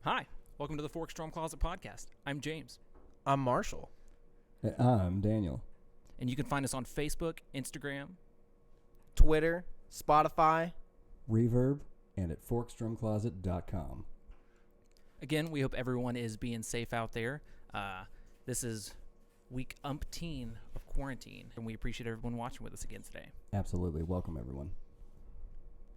Hi, welcome to the Forks Drum Closet podcast. I'm James. I'm Marshall. I'm Daniel. And you can find us on Facebook, Instagram, Twitter, Spotify, Reverb, and at forksdrumcloset.com. Again, we hope everyone is being safe out there. This is week umpteen of quarantine, and we appreciate everyone watching with us again today. Absolutely. Welcome, everyone.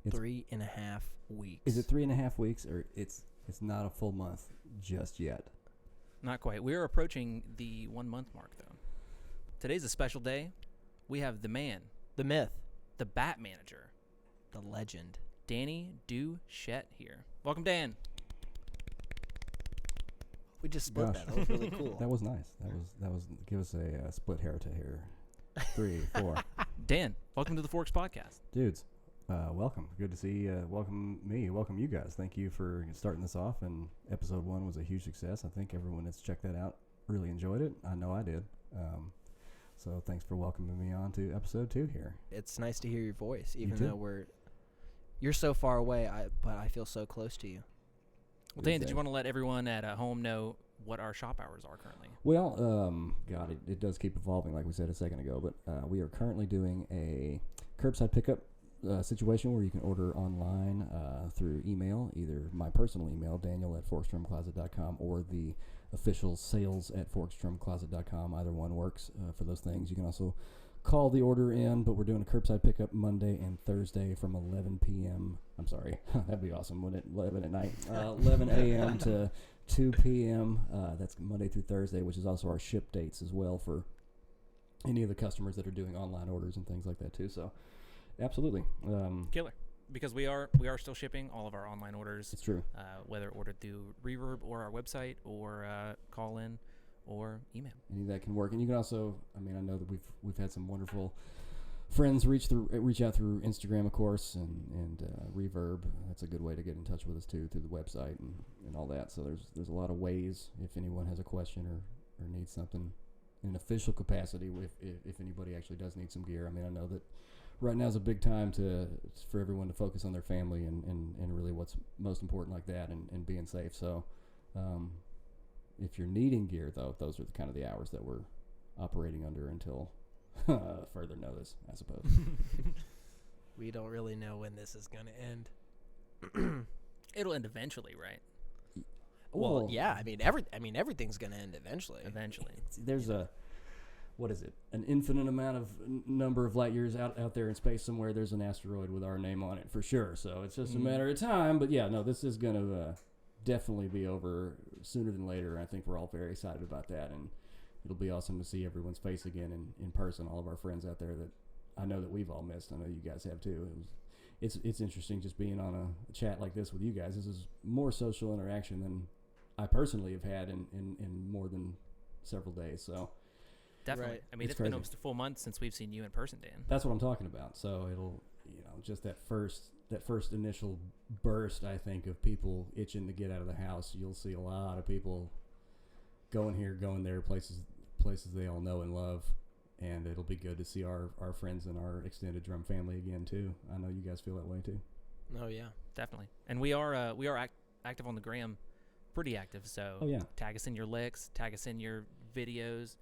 3.5 weeks. Is it 3.5 weeks, or it's not a full month just yet? Not quite. We are approaching the 1 month mark, though. Today's a special day. We have the man, The myth, the Batmanager, the legend. Danny Douchette here. Welcome, Dan. We just split Gosh. that. That was really cool. That was nice. That was. Give us a split hair to hair. 3, 4. Dan, welcome to the Forks podcast. Dudes, welcome. Good to see. Welcome you guys. Thank you for starting this off. And episode 1 was a huge success. I think everyone that's checked that out really enjoyed it. I know I did. So thanks for welcoming me on to episode 2 here. It's nice to hear your voice, even though you're so far away. But I feel so close to you. Well, Dan, did you want to let everyone at home know what our shop hours are currently? Well, God, it does keep evolving, like we said a second ago. But we are currently doing a curbside pickup situation where you can order online through email, either my personal email, daniel@forksdrumcloset.com, or the official sales at forksdrumcloset.com. Either one works for those things. You can also call the order in, but we're doing a curbside pickup Monday and Thursday from 11 p.m. I'm sorry, that'd be awesome, wouldn't it? 11 at night. 11 a.m. to 2 p.m. That's Monday through Thursday, which is also our ship dates as well for any of the customers that are doing online orders and things like that too. So, absolutely. Killer. Because we are still shipping all of our online orders. It's true. Whether ordered through Reverb or our website or call in or email. Any of that can work. And you can also, I know that we've had some wonderful friends reach out through Instagram, of course, and Reverb. That's a good way to get in touch with us too, through the website and all that. So there's a lot of ways if anyone has a question or needs something in an official capacity. If anybody actually does need some gear, I know that right now is a big time for everyone to focus on their family and really what's most important like that and being safe. So if you're needing gear, though, those are kind of the hours that we're operating under until further notice, I suppose. We don't really know when this is going to end. It'll end eventually, right? Well, yeah. Everything's going to end eventually. Eventually. There's an infinite amount of number of light years out there in space somewhere. There's an asteroid with our name on it for sure. So it's just a matter of time. But yeah, no, this is going to definitely be over sooner than later. I think we're all very excited about that, and it'll be awesome to see everyone's face again in person. All of our friends out there that I know that we've all missed. I know you guys have too. It's interesting just being on a chat like this with you guys. This is more social interaction than I personally have had in more than several days. So. Definitely. Right. It's been almost a full month since we've seen you in person, Dan. That's what I'm talking about. So it'll, just that first initial burst, I think, of people itching to get out of the house. You'll see a lot of people going here, going there, places they all know and love, and it'll be good to see our friends and our extended drum family again too. I know you guys feel that way too. Oh yeah, definitely. And we are active on the gram, pretty active. So tag us in your licks, tag us in your videos.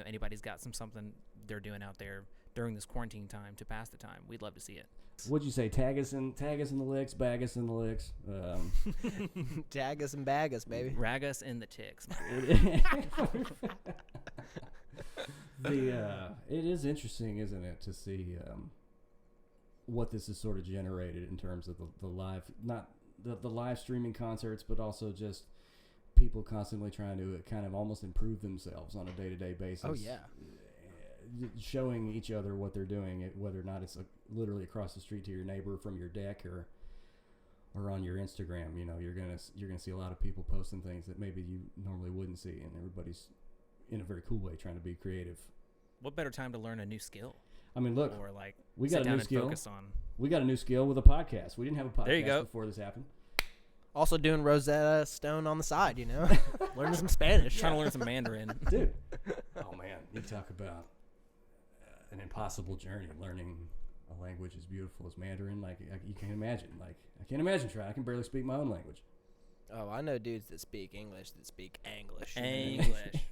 Anybody's got something they're doing out there during this quarantine time to pass the time. We'd love to see it. What'd you say? Tag us in the licks, bag us in the licks. Tag us and bag us, baby. Rag us in the ticks. It is interesting, isn't it, to see what this has sort of generated in terms of the live, not the live streaming concerts, but also just people constantly trying to kind of almost improve themselves on a day-to-day basis. Oh, yeah. Showing each other what they're doing, whether or not it's literally across the street to your neighbor from your deck or on your Instagram. You're gonna see a lot of people posting things that maybe you normally wouldn't see, and everybody's in a very cool way trying to be creative. What better time to learn a new skill? Look, or we got a new skill. We got a new skill with a podcast. We didn't have a podcast before this happened. Also doing Rosetta Stone on the side, learning some Spanish. Trying to learn some Mandarin. Dude. Oh, man. You talk about an impossible journey. Learning a language as beautiful as Mandarin. You can't imagine. I can't imagine trying. I can barely speak my own language. Oh, I know dudes that speak English that speak Anglish. English.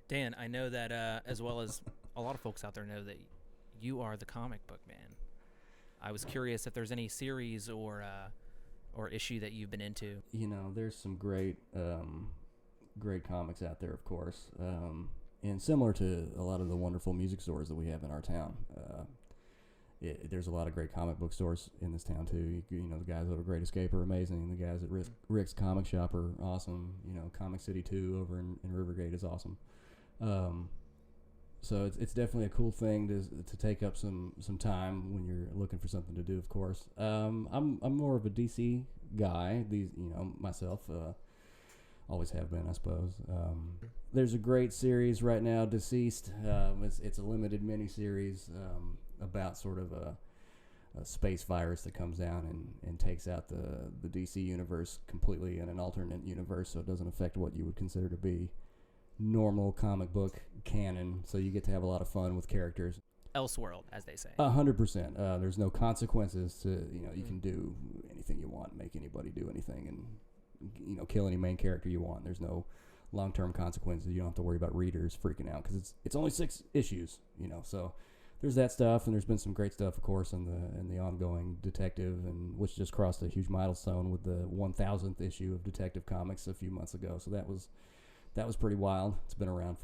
Dan, I know that as well as a lot of folks out there know that you are the comic book man. I was curious if there's any series or issue that you've been into. You know, there's some great comics out there, of course, and similar to a lot of the wonderful music stores that we have in our town. There's a lot of great comic book stores in this town too. You know, the guys over Great Escape are amazing. The guys at Rick's Comic Shop are awesome. You know, Comic City 2 over in Rivergate is awesome. So it's definitely a cool thing to take up some time when you're looking for something to do. Of course, I'm more of a DC guy. Myself, always have been, I suppose. There's a great series right now, Deceased. It's a limited miniseries about sort of a space virus that comes down and takes out the DC universe completely in an alternate universe, so it doesn't affect what you would consider to be normal comic book canon, so you get to have a lot of fun with characters. Elseworld, as they say. 100%. There's no consequences to, you can do anything you want, make anybody do anything, and, kill any main character you want. There's no long-term consequences. You don't have to worry about readers freaking out, because it's only 6 issues, so there's that stuff, and there's been some great stuff, of course, in the ongoing Detective, and which just crossed a huge milestone with the 1000th issue of Detective Comics a few months ago, so that was pretty wild. It's been around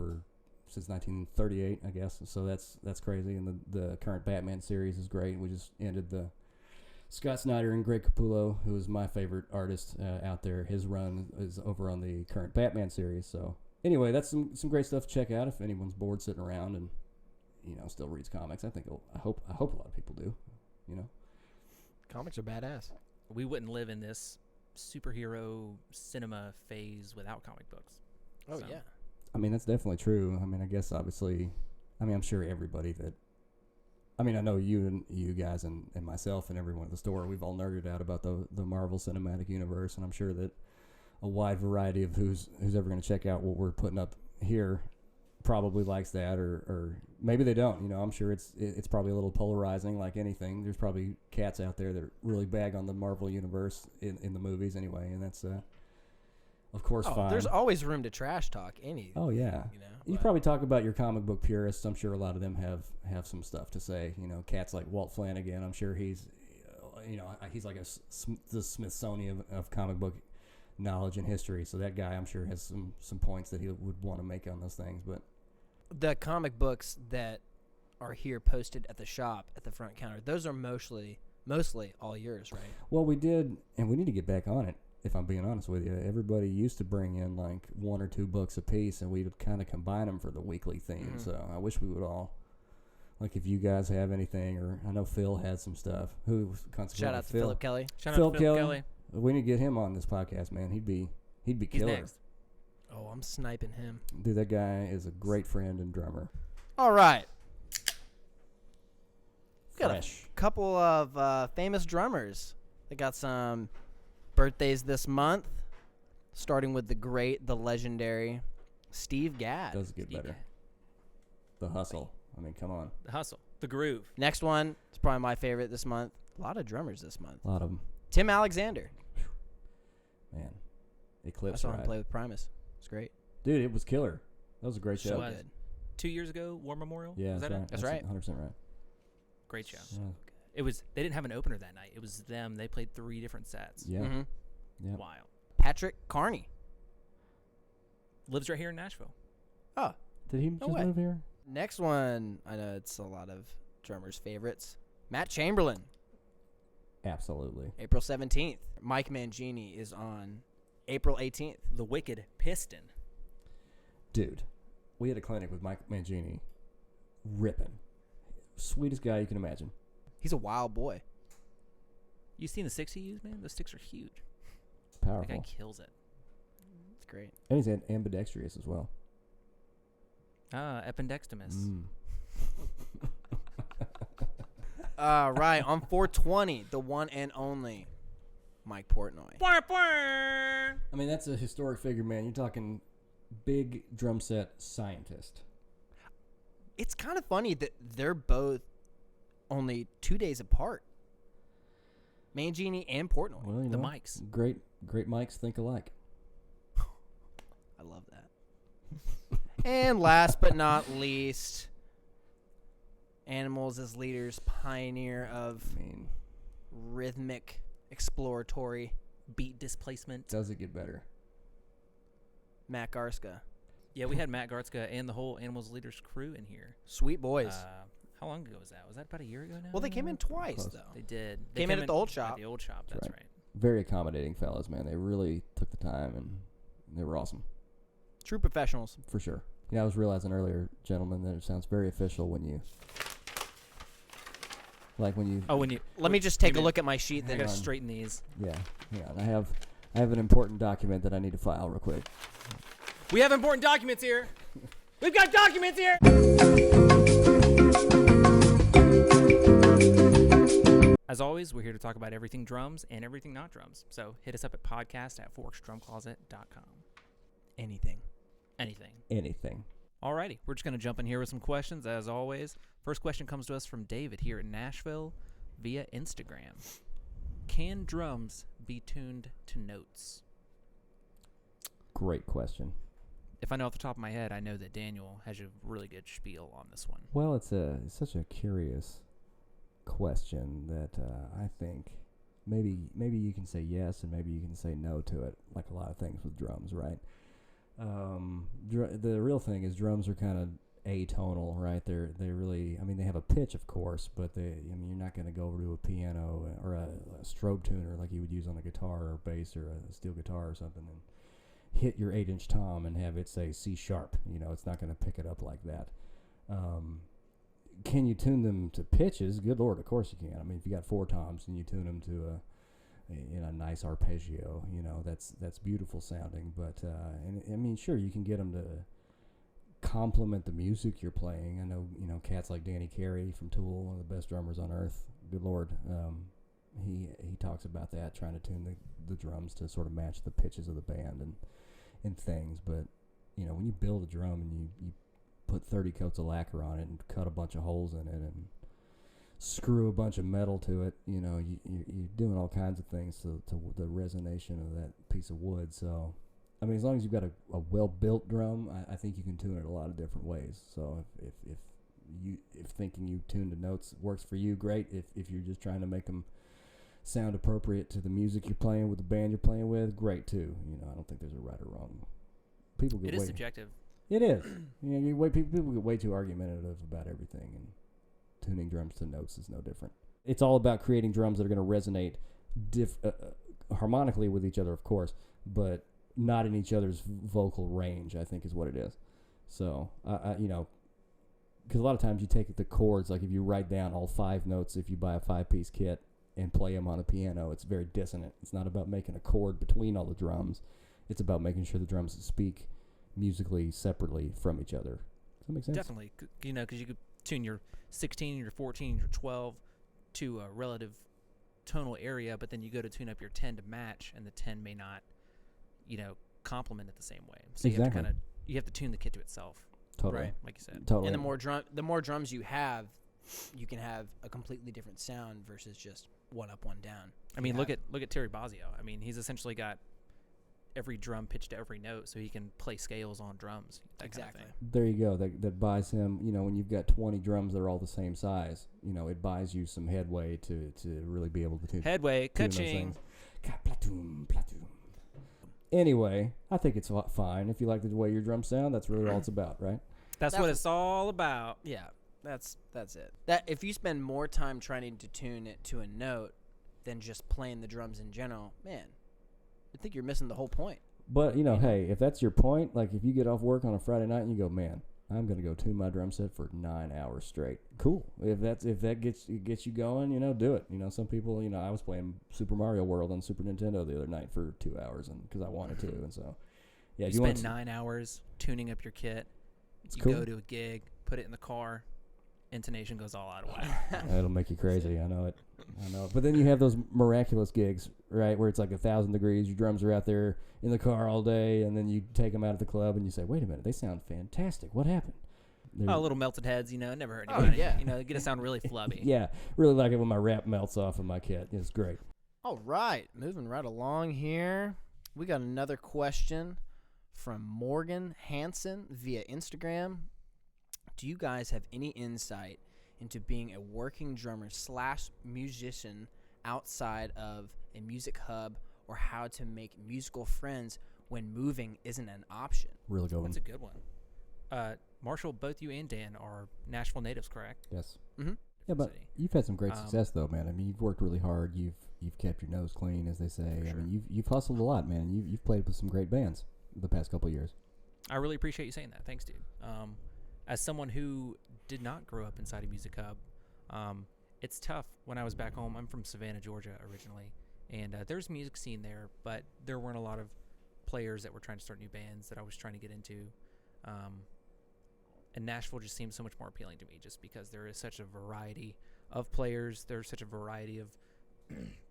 since 1938, I guess. So that's crazy. And the current Batman series is great. We just ended the Scott Snyder and Greg Capullo, who is my favorite artist out there. His run is over on the current Batman series. So anyway, that's some great stuff to check out if anyone's bored sitting around and still reads comics. I hope a lot of people do. Comics are badass. We wouldn't live in this superhero cinema phase without comic books. Oh, yeah. I mean, that's definitely true. I mean, I guess obviously, I'm sure everybody I know you guys and myself and everyone at the store, we've all nerded out about the Marvel Cinematic Universe, and I'm sure that a wide variety of who's ever going to check out what we're putting up here probably likes that, or maybe they don't. I'm sure it's probably a little polarizing, like anything. There's probably cats out there that really bag on the Marvel Universe in the movies anyway, and that's of course, fine. There's always room to trash talk anything. Oh, yeah. You probably talk about your comic book purists. I'm sure a lot of them have some stuff to say. Cats like Walt Flanagan. I'm sure he's like the Smithsonian of comic book knowledge and history. So that guy, I'm sure, has some points that he would want to make on those things. But the comic books that are here posted at the shop at the front counter, those are mostly all yours, right? Well, we did, and we need to get back on it. If I'm being honest with you, everybody used to bring in like 1 or 2 books a piece, and we'd kind of combine them for the weekly theme. Mm-hmm. So I wish we would all, like, if you guys have anything, or I know Phil had some stuff. Shout out to Philip Kelly. Shout out to Philip Kelly. We need to get him on this podcast, man. He'd be killer. Next. Oh, I'm sniping him. Dude, that guy is a great friend and drummer. All right. Got a Fresh. couple of famous drummers. They got some birthdays this month, starting with the legendary Steve Gadd. Does get better. The Hustle. I mean, come on. The Hustle. The Groove. Next one is probably my favorite this month. A lot of drummers this month. A lot of them. Tim Alexander. Man. Eclipse I saw him Ride. play with Primus. It's great. Dude, it was killer. That was a great show. So good. 2 years ago, War Memorial? Yeah, was that's that right. it? That's right. 100% right. Great show. Yeah. It was. They didn't have an opener that night. It was them. They played 3 different sets. Yeah. Mm-hmm. Yeah. Wild. Patrick Carney. Lives right here in Nashville. Oh. Did he just move here? Next one, I know it's a lot of drummers' favorites. Matt Chamberlain. Absolutely. April 17th. Mike Mangini is on April 18th. The Wicked Piston. Dude, we had a clinic with Mike Mangini. Ripping. Sweetest guy you can imagine. He's a wild boy. You seen the sticks he used, man? Those sticks are huge. Powerful. That guy kills it. It's great. And he's ambidextrous as well. Epidextimus. Right, on 420, the one and only Mike Portnoy. I mean, that's a historic figure, man. You're talking big drum set scientist. It's kind of funny that they're both only 2 days apart. Mangini and Portnoy. Well, the mics. Great mics think alike. I love that. And last but not least, Animals as leaders, pioneer of rhythmic, exploratory beat displacement. Does it get better? Matt Garska. Yeah, we had Matt Garska and the whole Animals Leaders crew in here. Sweet boys. How long ago was that? Was that about a year ago now? Well, they came in twice, though. They did. They came in at the old shop. At the old shop, that's right. Very accommodating fellas, man. They really took the time, and they were awesome. True professionals. For sure. Yeah, I was realizing earlier, gentlemen, that it sounds very official when you... Let me just take a look at my sheet. I gotta straighten these. Yeah. I have an important document that I need to file real quick. We have important documents here. We've got documents here. As always, we're here to talk about everything drums and everything not drums. So hit us up at podcast@forksdrumcloset.com. Anything. Alrighty, we're just going to jump in here with some questions, as always. First question comes to us from David here in Nashville via Instagram. Can drums be tuned to notes? Great question. If I know off the top of my head, I know that Daniel has a really good spiel on this one. Well, it's such a curious question that I think maybe you can say yes and maybe you can say no to it, like a lot of things with drums, right? The real thing is drums are kind of atonal, right? They really, they have a pitch, of course, but you're not going to go over to a piano or a strobe tuner like you would use on a guitar or bass or a steel guitar or something and hit your 8-inch tom and have it say C sharp. It's not going to pick it up like that. Can you tune them to pitches? Good Lord, of course you can. If you got 4 toms and you tune them to a nice arpeggio, that's beautiful sounding. But sure, you can get them to complement the music you're playing. I know cats like Danny Carey from Tool, one of the best drummers on earth. Good Lord, he talks about that, trying to tune the drums to sort of match the pitches of the band and things. But when you build a drum and you put 30 coats of lacquer on it and cut a bunch of holes in it and screw a bunch of metal to it, you're doing all kinds of things to the resonation of that piece of wood. So, as long as you've got a well-built drum, I think you can tune it a lot of different ways. So if thinking you tune to notes works for you, great. If you're just trying to make them sound appropriate to the music you're playing with the band you're playing with, great too. I don't think there's a right or wrong. It is subjective. It is. People get way too argumentative about everything, and tuning drums to notes is no different. It's all about creating drums that are going to resonate harmonically with each other, of course, but not in each other's vocal range, I think is what it is. So, because a lot of times you take the chords, like if you write down all 5 notes, if you buy a 5-piece kit and play them on a piano, it's very dissonant. It's not about making a chord between all the drums. It's about making sure the drums speak musically separately from each other. Does that make sense? Definitely. Because you could tune your 16, your 14, your 12 to a relative tonal area, but then you go to tune up your 10 to match, and the 10 may not, complement it the same way. So exactly. you have to tune the kit to itself. Totally. Right, like you said. Totally. And the more drums you have, you can have a completely different sound versus just one up, one down. Look at Terry Bozzio. He's essentially got every drum pitched to every note, so he can play scales on drums. Exactly. Kind of thing. There you go. That buys him, when you've got 20 drums that are all the same size, it buys you some headway to really be able to tune those things. Platoon. Anyway, I think it's fine. If you like the way your drums sound, that's really all it's about, right? That's what it's all about. Yeah, that's it. That if you spend more time trying to tune it to a note than just playing the drums in general, man, I think you're missing the whole point. But, hey, if that's your point, like if you get off work on a Friday night and you go, man, I'm going to go tune my drum set for 9 hours straight. Cool. If that gets you going, do it. Some people, I was playing Super Mario World on Super Nintendo the other night for 2 hours and because I wanted to. And so, yeah. You spend 9 hours tuning up your kit. It's you cool. go to a gig, put it in the car, intonation goes all out of whack. It'll make you crazy. I know it. But then you have those miraculous gigs, right, where it's like 1,000 degrees. Your drums are out there in the car all day, and then you take them out of the club, and you say, wait a minute, they sound fantastic. What happened? Little melted heads, never hurt anybody. Yeah. Get to sound really flubby. Yeah, really like it when my wrap melts off of my kit. It's great. All right, moving right along here. We got another question from Morgan Hansen via Instagram. Do you guys have any insight into being a working drummer / musician outside of a music hub, or how to make musical friends when moving isn't an option? Really good one. That's a good one. Marshall, both you and Dan are Nashville natives, correct? Yes. Mm-hmm. Yeah, but you've had some great success though, man. I mean, you've worked really hard. You've kept your nose clean, as they say. Sure. I mean, you've hustled a lot, man. You've played with some great bands the past couple of years. I really appreciate you saying that. Thanks, dude. As someone who did not grow up inside a music hub, it's tough. When I was back home, I'm from Savannah, Georgia originally, and there's a music scene there, but there weren't a lot of players that were trying to start new bands that I was trying to get into. And Nashville just seems so much more appealing to me just because there is such a variety of players. There's such a variety of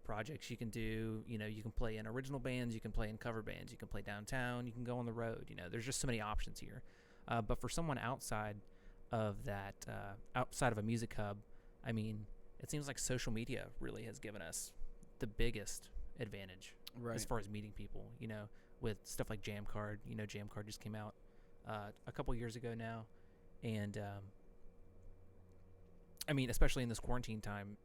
projects you can do. You know, you can play in original bands, you can play in cover bands, you can play downtown, you can go on the road. You know, there's just so many options here. But for someone outside of that, outside of a music hub, I mean, it seems like social media really has given us the biggest advantage as far as meeting people, you know, with stuff like Jam Card. You know, Jam Card just came out a couple years ago now. And, I mean, especially in this quarantine time,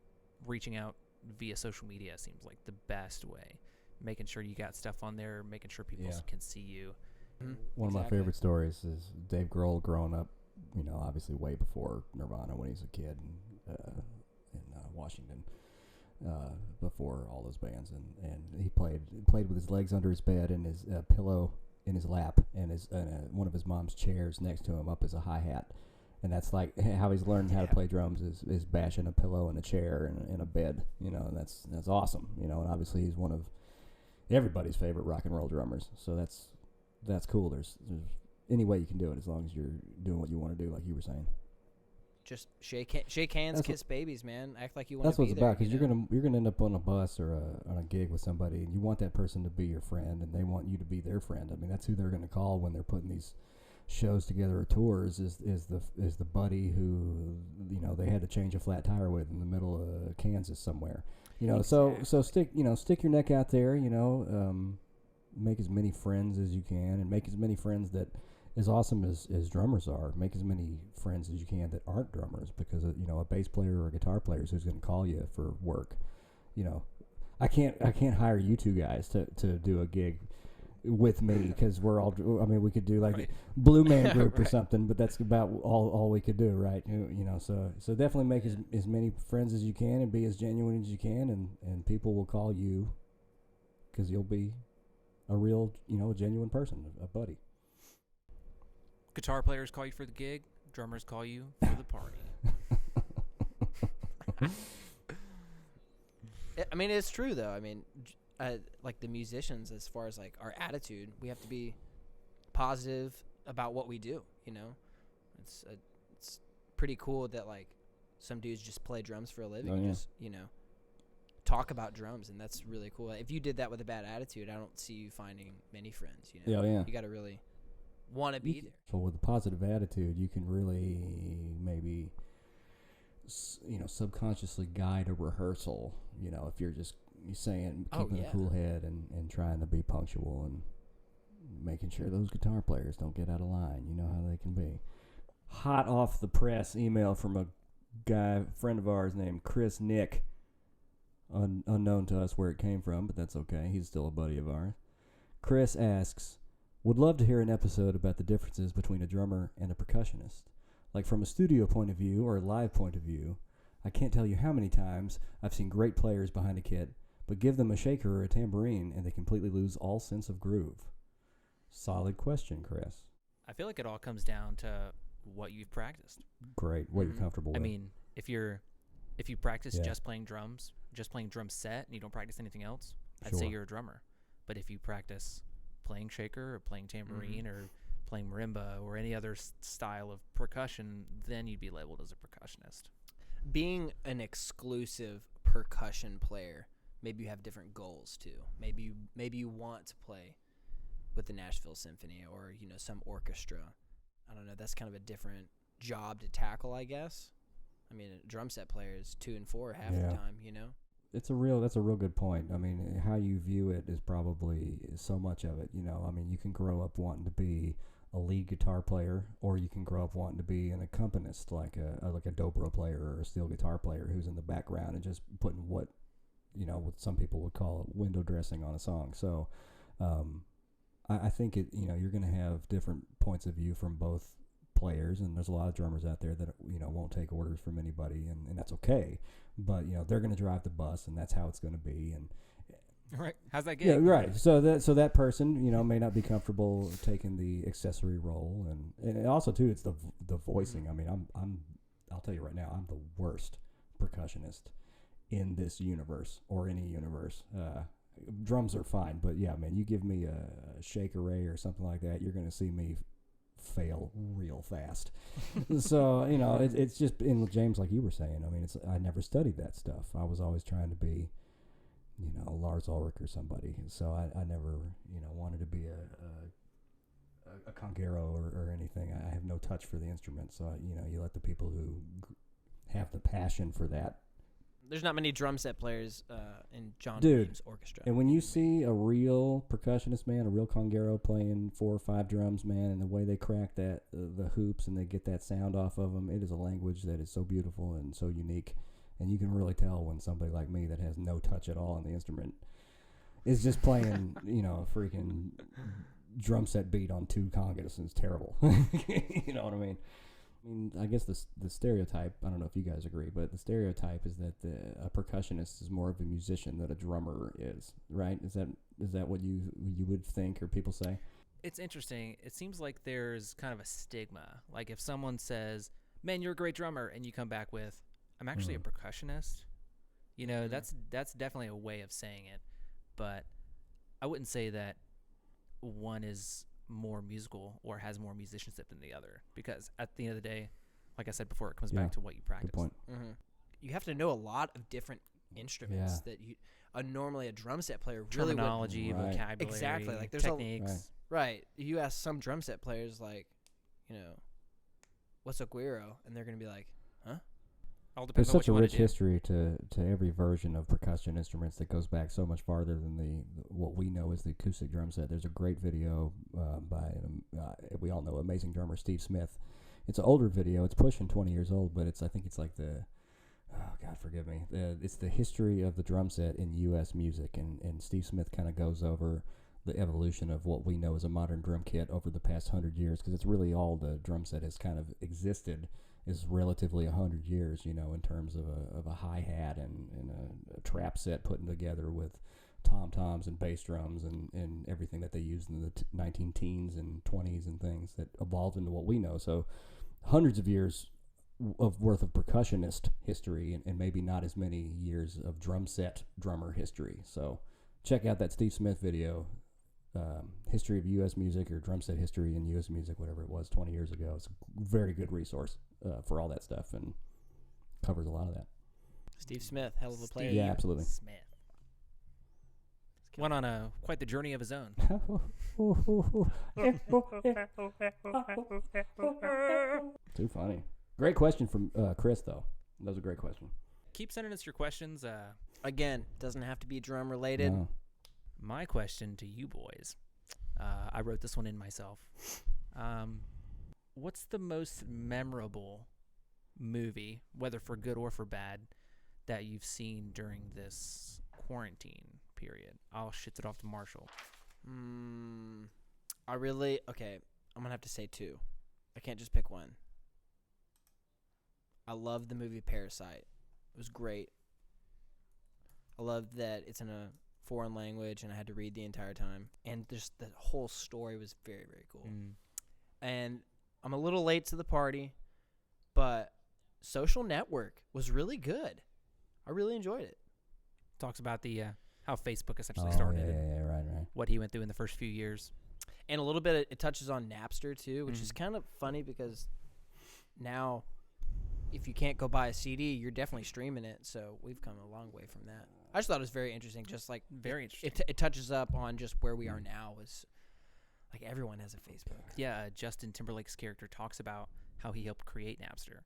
reaching out via social media seems like the best way. Making sure you got stuff on there, making sure people can see you. Mm-hmm. One of my favorite stories is Dave Grohl growing up, you know, obviously way before Nirvana when he was a kid in Washington, before all those bands. And he played with his legs under his bed and his pillow in his lap and his one of his mom's chairs next to him up as a hi-hat. And that's like how he's learned how to play drums is bashing a pillow in a chair in a bed, you know, and that's awesome, you know, and obviously he's one of everybody's favorite rock and roll drummers. So that's cool. There's any way you can do it as long as you're doing what you want to do, like you were saying. Just shake hands, kiss babies, man. Act like you want to be there. That's what it's about, because you're gonna end up on a bus or on a gig with somebody, and you want that person to be your friend, and they want you to be their friend. I mean, that's who they're gonna call when they're putting these shows together or tours. Is the buddy who, you know, they had to change a flat tire with in the middle of Kansas somewhere. You know, exactly. so stick your neck out there. You know, make as many friends as you can, and make as many friends that. As awesome as drummers are, make as many friends as you can that aren't drummers, because you know, a bass player or a guitar player is who's going to call you for work. You know, I can't hire you two guys to do a gig with me, because we're all. I mean, we could do like Blue Man Group or something, but that's about all we could do, right? You know, so definitely make as many friends as you can and be as genuine as you can, and people will call you because you'll be a real, you know, a genuine person, a buddy. Guitar players call you for the gig. Drummers call you for the party. I mean, it's true, though. I mean, like the musicians, as far as like our attitude, we have to be positive about what we do, you know? It's pretty cool that like some dudes just play drums for a living and just, you know, talk about drums, and that's really cool. If you did that with a bad attitude, I don't see you finding many friends, you know? Yeah. You got to really want to be there. So with a positive attitude, you can really maybe, you know, subconsciously guide a rehearsal. You know, if you're saying, keeping a cool head and trying to be punctual and making sure those guitar players don't get out of line. You know how they can be. Hot off the press email from a friend of ours named Chris Nick. Unknown to us where it came from, but that's okay. He's still a buddy of ours. Chris asks, would love to hear an episode about the differences between a drummer and a percussionist. Like from a studio point of view or a live point of view, I can't tell you how many times I've seen great players behind a kit, but give them a shaker or a tambourine and they completely lose all sense of groove. Solid question, Chris. I feel like it all comes down to what you've practiced. Great. What you're comfortable with. I mean, if you practice just playing drums, just playing drum set, and you don't practice anything else, I'd say you're a drummer. But if you practice playing shaker or playing tambourine or playing marimba or any other style of percussion, then you'd be labeled as a percussionist. Being an exclusive percussion player, maybe you have different goals too. Maybe you want to play with the Nashville Symphony or, you know, some orchestra. I don't know. That's kind of a different job to tackle, I guess. I mean, a drum set player is 2 and 4 half the time, you know? That's a real good point. I mean, how you view it is probably so much of it. You know, I mean, you can grow up wanting to be a lead guitar player, or you can grow up wanting to be an accompanist, like a dobro player or a steel guitar player who's in the background and just putting what some people would call window dressing on a song. So, I think you're going to have different points of view from both players, and there's a lot of drummers out there that won't take orders from anybody, and that's okay. But they're going to drive the bus, and that's how it's going to be. And right, how's that gig? Yeah, right. So that person may not be comfortable taking the accessory role, and also too, it's the voicing. I mean, I'll tell you right now, I'm the worst percussionist in this universe or any universe. Drums are fine, but yeah, man, you give me a shake array or something like that, you're going to see me fail real fast. So it's just in James, like you were saying. I mean, I never studied that stuff. I was always trying to be Lars Ulrich or somebody. So I never wanted to be a conguero or anything. I have no touch for the instrument. So you let the people who have the passion for that. There's not many drum set players in John Dude, Williams Orchestra. And when you see a real percussionist, man, a real conguero playing 4 or 5 drums, man, and the way they crack the hoops and they get that sound off of them, it is a language that is so beautiful and so unique. And you can really tell when somebody like me that has no touch at all on the instrument is just playing, a freaking drum set beat on 2 congas, and it's terrible. You know what I mean? I mean, I guess the stereotype, I don't know if you guys agree, but the stereotype is that a percussionist is more of a musician than a drummer is, right? Is that what you would think or people say? It's interesting. It seems like there's kind of a stigma. Like if someone says, man, you're a great drummer, and you come back with, I'm actually a percussionist, that's definitely a way of saying it. But I wouldn't say that one is more musical or has more musicianship than the other, because at the end of the day, like I said before, it comes back to what you practice. Good point. Mm-hmm. You have to know a lot of different instruments that normally a drum set player really terminology, vocabulary, exactly, like there's techniques. Right. You ask some drum set players like, what's a guiro, and they're gonna be like, huh? All depends There's on such a what you rich history to every version of percussion instruments that goes back so much farther than what we know as the acoustic drum set. There's a great video by we all know amazing drummer Steve Smith. It's an older video. It's pushing 20 years old, but I think it's like God forgive me. It's the history of the drum set in U.S. music, and Steve Smith kind of goes over the evolution of what we know as a modern drum kit over the past 100 years, because it's really all the drum set has kind of existed is relatively 100 years, in terms of a hi-hat and a trap set putting together with tom-toms and bass drums and everything that they used in the 19-teens and 20s and things that evolved into what we know. So hundreds of years of worth of percussionist history and maybe not as many years of drum set drummer history. So check out that Steve Smith video, history of U.S. music or drum set history in U.S. music, whatever it was 20 years ago. It's a very good resource for all that stuff and covers a lot of that. Steve Smith, hell of a player. Yeah, absolutely. Smith went on quite the journey of his own. Too funny. Great question from Chris, though. That was a great question. Keep sending us your questions. Again, doesn't have to be drum related. No. My question to you boys, I wrote this one in myself. What's the most memorable movie, whether for good or for bad, that you've seen during this quarantine period? I'll shit it off to Marshall. I'm going to have to say 2. I can't just pick one. I love the movie Parasite. It was great. I love that it's in a foreign language and I had to read the entire time. And just the whole story was very, very cool. And I'm a little late to the party, but Social Network was really good. I really enjoyed it. Talks about the how Facebook essentially started. Yeah, right. What he went through in the first few years. And a little bit, it touches on Napster, too, which is kind of funny because now if you can't go buy a CD, you're definitely streaming it. So we've come a long way from that. I just thought it was very interesting. Just like very interesting. It touches up on just where we are now. Is like everyone has a Facebook. Yeah, Justin Timberlake's character talks about how he helped create Napster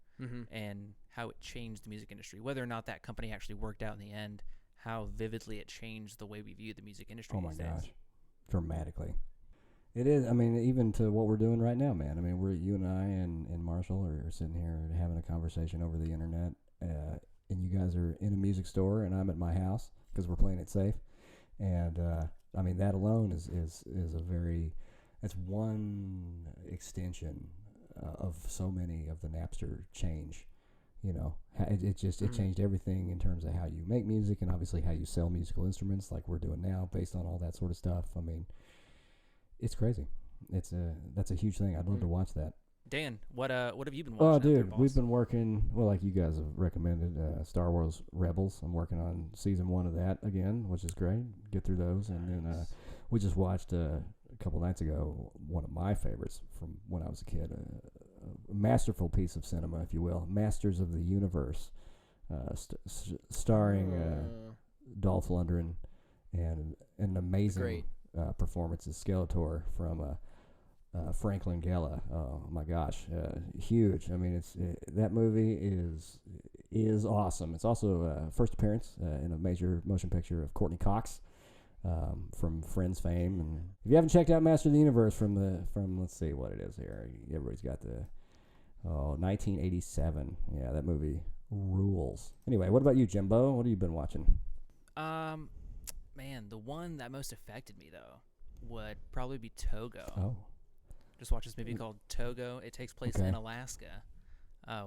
and how it changed the music industry. Whether or not that company actually worked out in the end, how vividly it changed the way we view the music industry. Oh my these days. gosh, dramatically. It is. I mean, even to what we're doing right now, man. I mean, you and I and Marshall are sitting here having a conversation over the internet, and you guys are in a music store, and I'm at my house because we're playing it safe. And I mean, that alone is that's one extension of so many of the Napster change. You know, it changed everything in terms of how you make music and obviously how you sell musical instruments, like we're doing now, based on all that sort of stuff. I mean, it's crazy. That's a huge thing. I'd love to watch that. Dan, what have you been watching? Oh, dude, we've been working. Well, like you guys have recommended, Star Wars Rebels. I'm working on season 1 of that again, which is great. Get through those, and then we just watched a couple nights ago one of my favorites from when I was a kid, a masterful piece of cinema, if you will, Masters of the Universe, starring Dolph Lundgren and an amazing performance of Skeletor from Franklin Gala. Oh my gosh, huge. I mean, that movie is awesome. It's also first appearance in a major motion picture of Courtney Cox from Friends fame. And if you haven't checked out Master of the Universe from let's see what it is here. Everybody's got the 1987. Yeah, that movie rules. Anyway, what about you, Jimbo? What have you been watching? Man, the one that most affected me though would probably be Togo. Oh. Just watched this movie called Togo. It takes place in Alaska.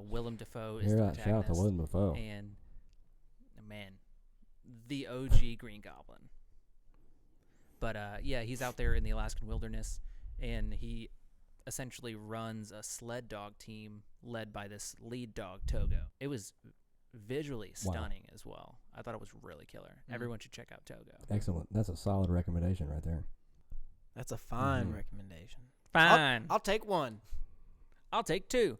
Willem Dafoe is the protagonist. Shout out to Willem Dafoe. And, man, the OG Green Goblin. But, yeah, he's out there in the Alaskan wilderness, and he essentially runs a sled dog team led by this lead dog, Togo. It was visually stunning as well. I thought it was really killer. Everyone should check out Togo. Excellent. That's a solid recommendation right there. That's a fine recommendation. Fine. I'll take one. I'll take 2.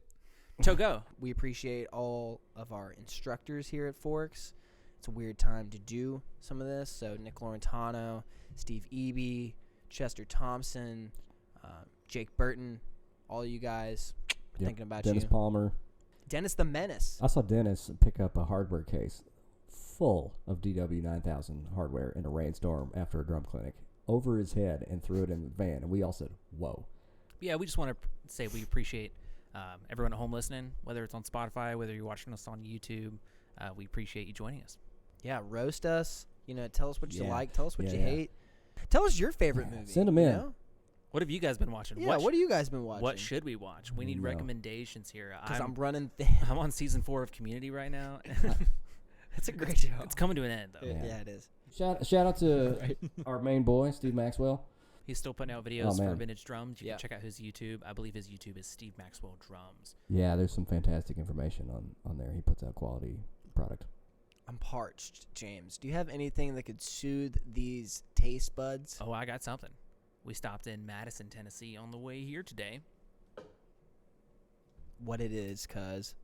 Togo. We appreciate all of our instructors here at Forks. It's a weird time to do some of this. So Nick Laurentano, Steve Eby, Chester Thompson, Jake Burton, all you guys, thinking about Dennis you. Palmer. Dennis the Menace. I saw Dennis pick up a hardware case full of DW9000 hardware in a rainstorm after a drum clinic over his head and threw it in the van, and we all said, whoa. Yeah, we just want to say we appreciate everyone at home listening, whether it's on Spotify, whether you're watching us on YouTube. We appreciate you joining us. Yeah, roast us. You know, tell us what you like. Tell us what you hate. Tell us your favorite movie. Send them in. Know? What have you guys been watching? Yeah, what have you guys been watching? What should we watch? We need recommendations here. Because I'm running I'm on season 4 of Community right now. It's a great show. It's coming to an end, though. Yeah, it is. Shout out to our main boy, Steve Maxwell. He's still putting out videos for Vintage Drums. You can check out his YouTube. I believe his YouTube is Steve Maxwell Drums. Yeah, there's some fantastic information on there. He puts out quality product. I'm parched, James. Do you have anything that could soothe these taste buds? Oh, I got something. We stopped in Madison, Tennessee on the way here today. What it is, cuz.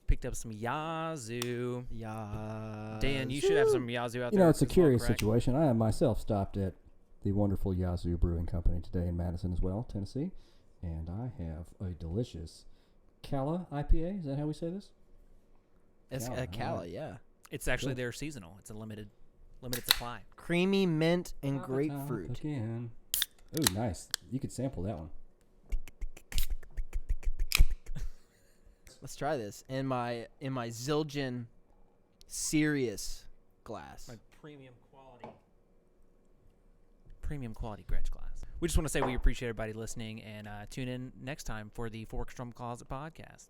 Picked up some Yazoo. Yazoo. Dan, you should have some Yazoo out there. You know, it's a curious situation. I myself stopped at the wonderful Yazoo Brewing Company today in Madison as well, Tennessee. And I have a delicious Cala IPA. Is that how we say this? It's a Cala, yeah. It's actually their seasonal. It's a limited supply. Creamy mint and grapefruit. Again. Ooh, nice. You could sample that one. Let's try this in my Zildjian Sirius glass. My premium quality Gretsch glass. We just want to say we appreciate everybody listening and tune in next time for the Forks Drum Closet podcast.